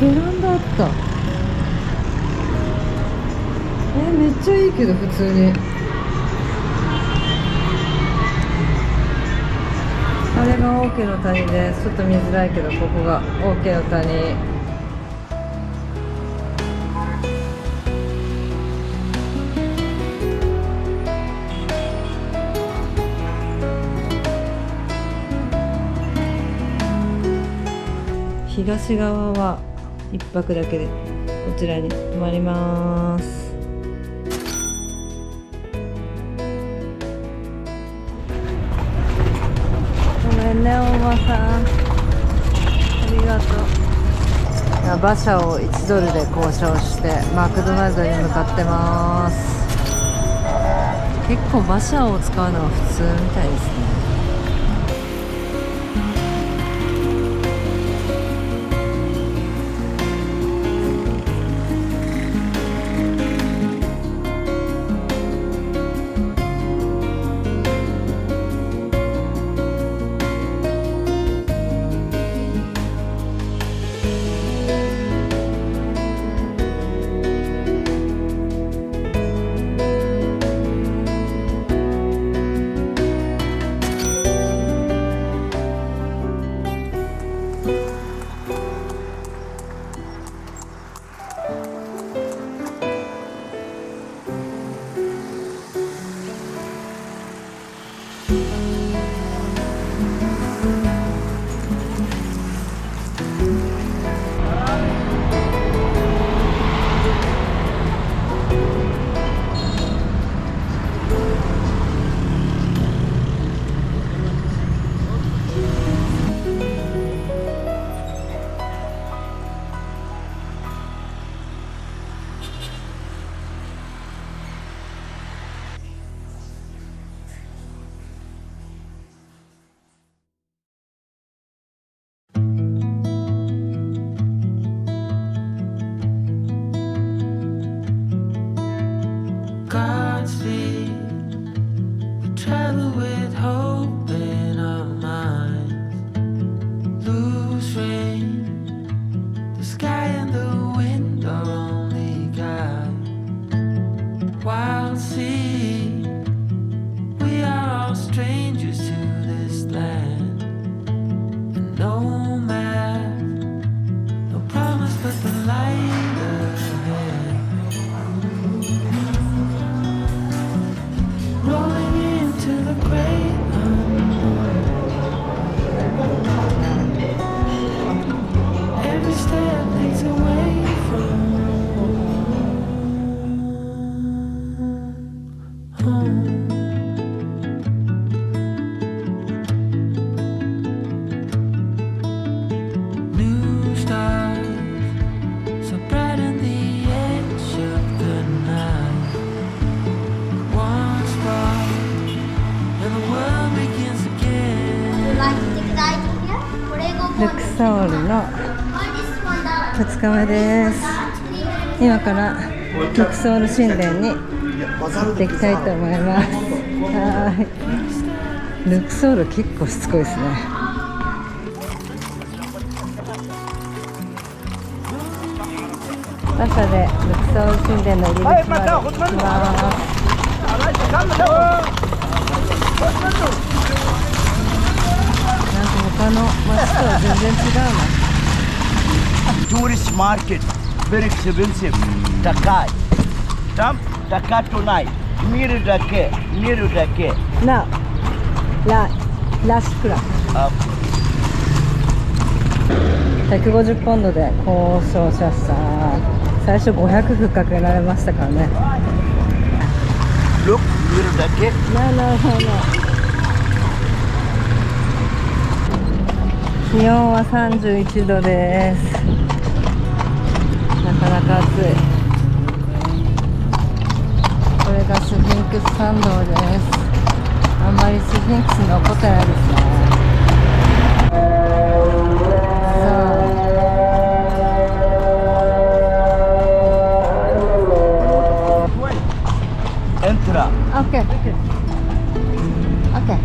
ベランダあった。めっちゃいいけど普通に。あれが王家の谷でちょっと見づらいけど、ここが王家の谷。東側は一泊だけでこちらに泊まります。ごめんねおばさん、ありがとう。馬車を1ドルで交渉してマクドナルドに向かってます。結構馬車を使うのは普通みたいですね。ルクソールの2日目です。今からルクソール神殿に行っていきたいと思います。ルクソール結構しつこいですね。馬車でルクソール神殿の入り口まで行きます。他の街とは全然違うな。Tourist market, very expensive. 高い。高くない。見るだけ。なあ、ラシクラ。150ポンドで交渉しました。最初500ふっかけられましたからね。Look、見るだけ。な。気温は31度です。なかなか暑い。これがスフィンクス参道です。あんまりスフィンクス残ってないですね。Entra. Okay. Okay.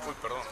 Uy, perdón.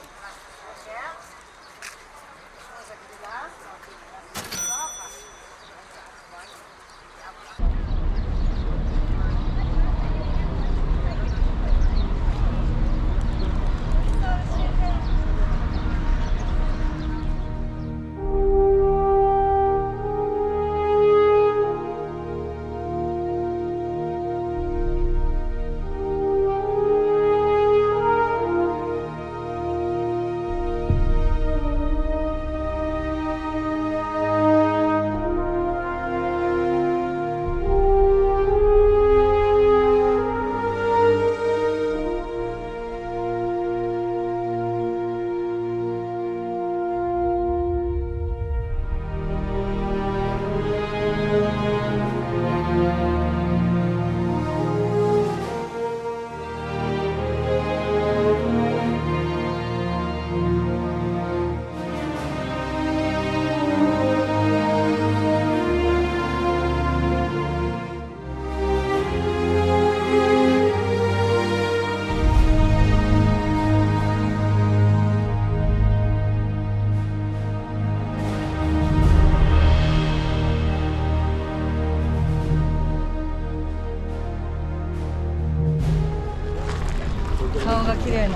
顔が綺麗な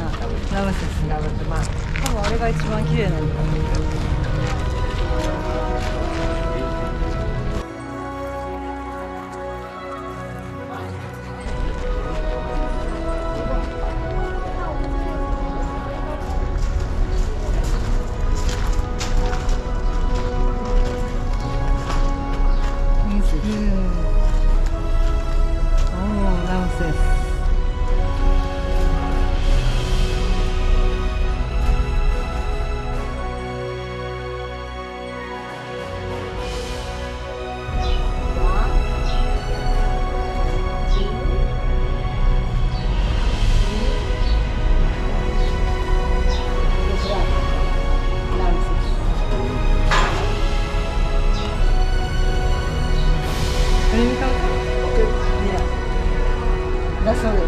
ラムセスになるって、まあ多分あれが一番綺麗なんだ。ラムセス。だそうです。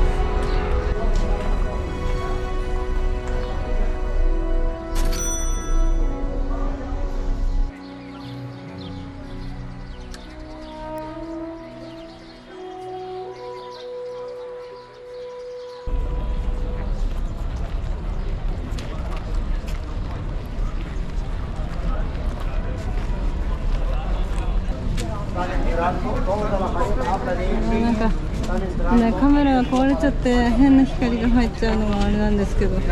なんかね、カメラが壊れちゃって変な光が入っちゃうのがあれなんですけど、すごい。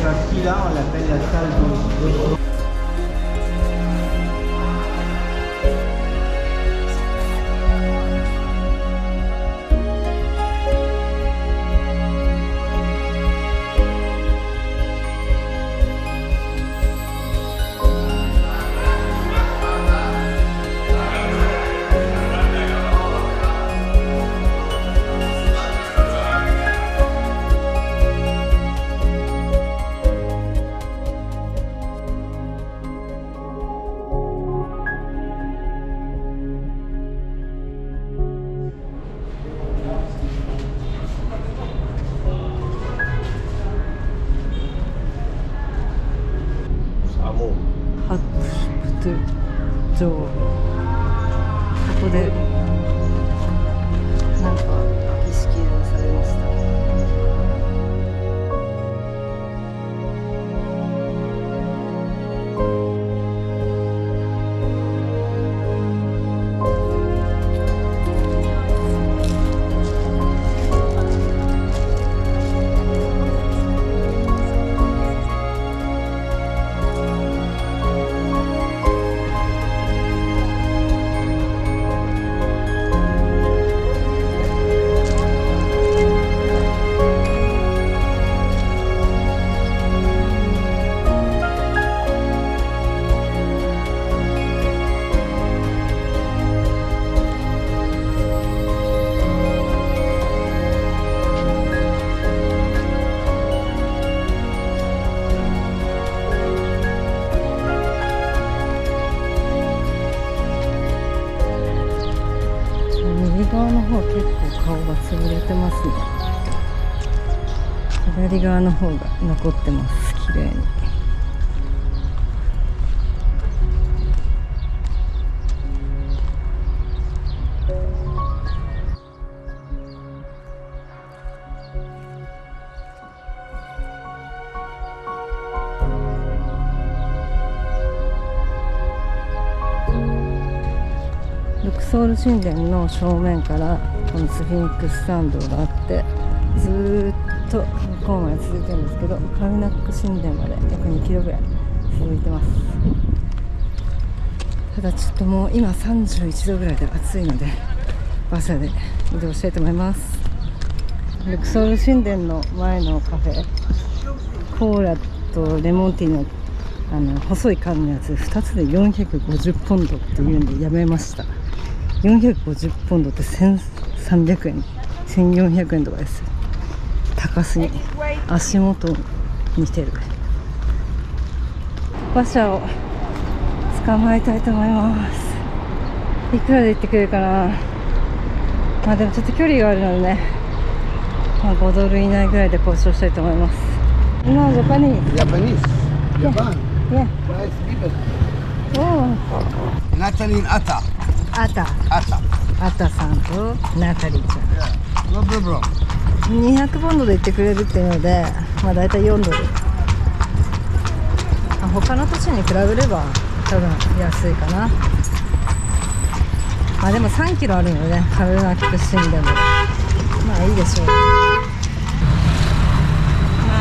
Tranquila, on l'appelle la salle de... でなんか儀式がされました。右側の方結構顔が潰れてますね。左側の方が残ってます、綺麗に。ルクソール神殿の正面からこのスフィンクス参道があって、ずーっと向こうまで続いてるんですけど、カルナック神殿まで約2キロぐらい続いてます。ただちょっともう今31度ぐらいで暑いのでバスで移動したいと思います。ルクソール神殿の前のカフェ、コーラとレモンティーの細い缶のやつ2つで450ポンドっていうんでやめました。450ポンドって1300円1400円とかです。高すぎ、足元にてる。馬車を捕まえたいと思います。いくらで行ってくれるかな。まあでもちょっと距離があるのでね、まあ、5ドル以内ぐらいで交渉したいと思います。今ジャパニーズ Japan. Yeah. Nice people. Oh. Natalie Atta. アタ Atta. アタさんとナタリーちゃん Yeah. No problem. 200ポンドで行ってくれるっていうので、まあ大体4ドル。他の都市に比べれば多分安いかな。まあでも3キロあるので、カルナック神殿もまあいいでしょう。まあ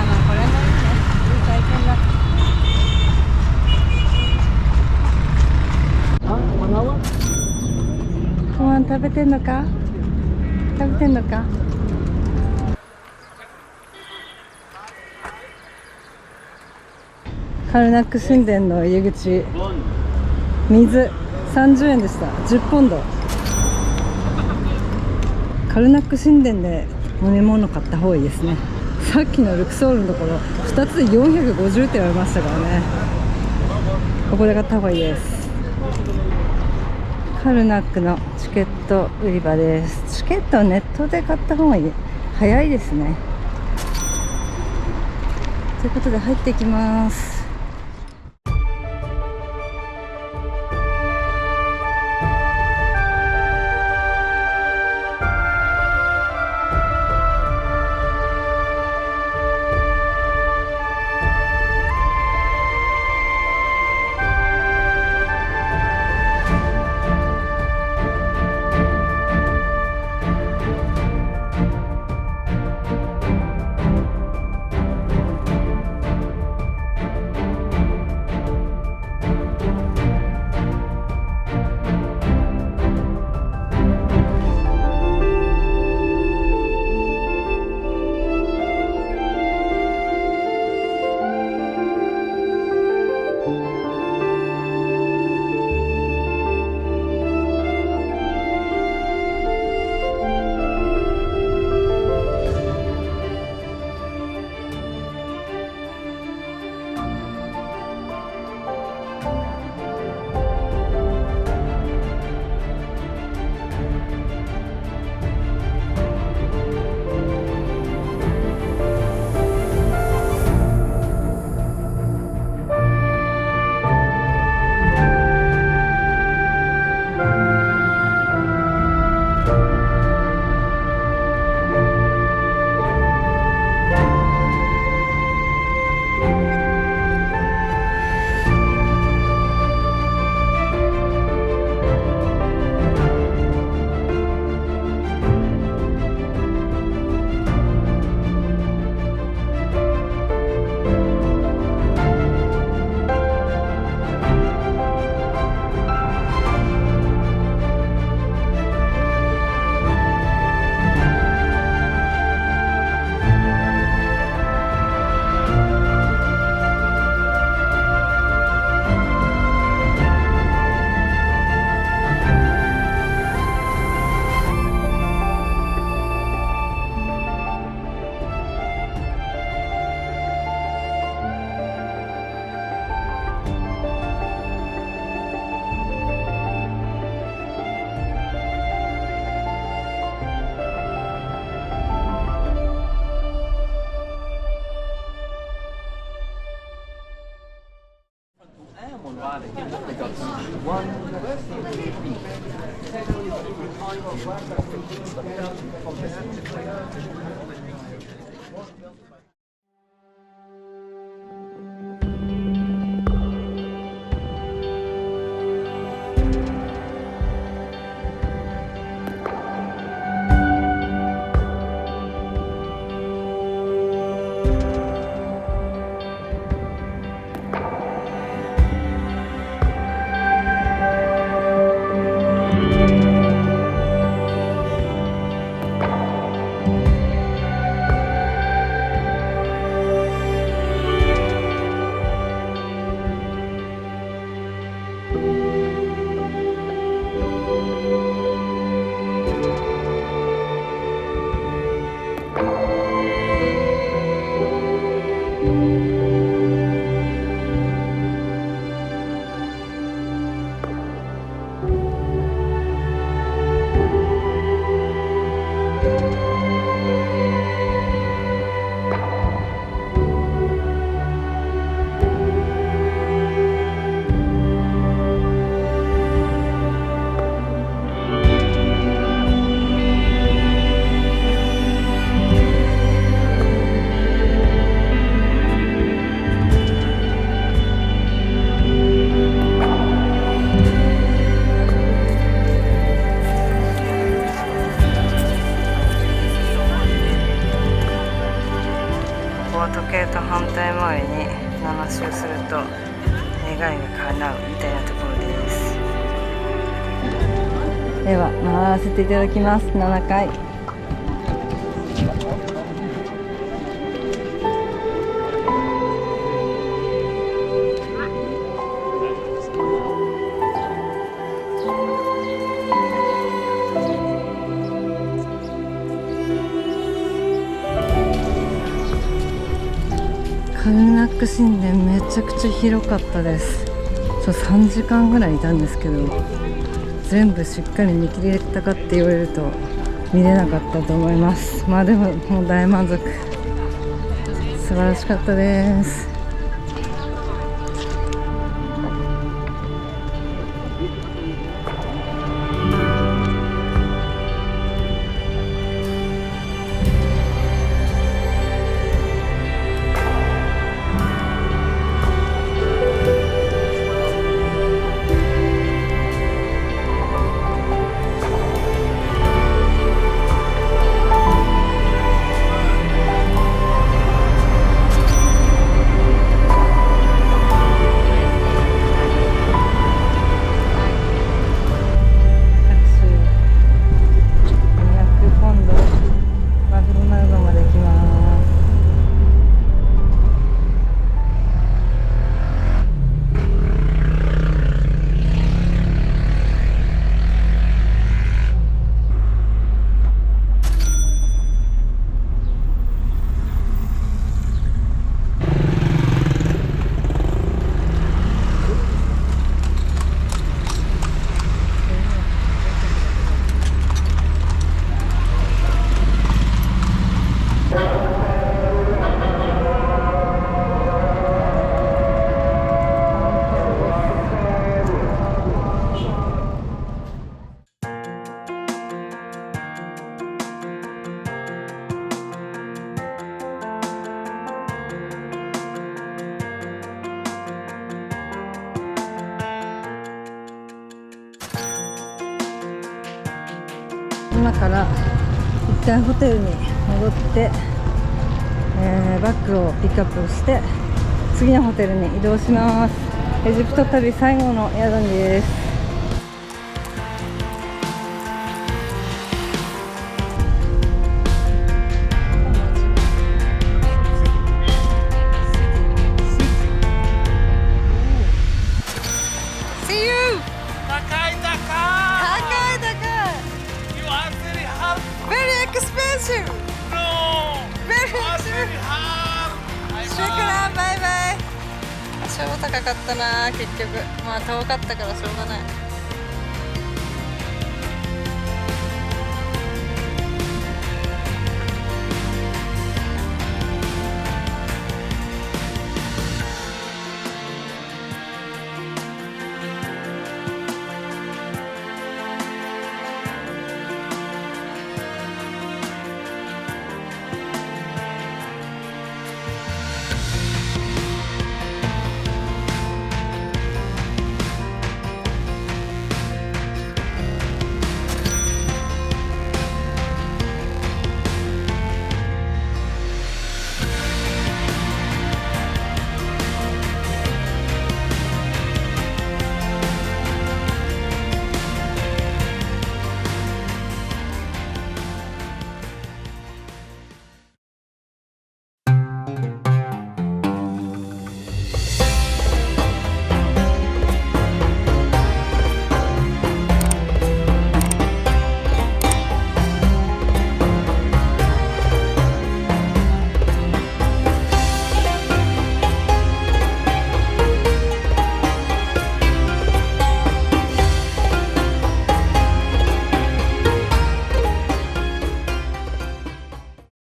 まあこれもいいね、いい体験だ。ご飯食べてんのか？食べてんのか？カルナック神殿の入り口、水30円でした。10ポンド。カルナック神殿で飲み物買った方がいいですね。さっきのルクソールのところ2つで450って言われましたからね。ここで買った方がいいです。カルナックのチケット売り場です。チケットはネットで買った方がいい。早いですね。ということで入っていきます。時計と反対回りに7周すると願いが叶うみたいなところです。では回らせていただきます。7回。カルナック神殿めちゃくちゃ広かったです。3時間ぐらいいたんですけど、全部しっかり見切れたかって言われると見れなかったと思います。まあでももう大満足、素晴らしかったです。今から一回ホテルに戻って、バッグをピックアップして次のホテルに移動します。エジプト旅最後の宿です。バイバイ。超高かったな結局。まあ遠かったからしょうがない。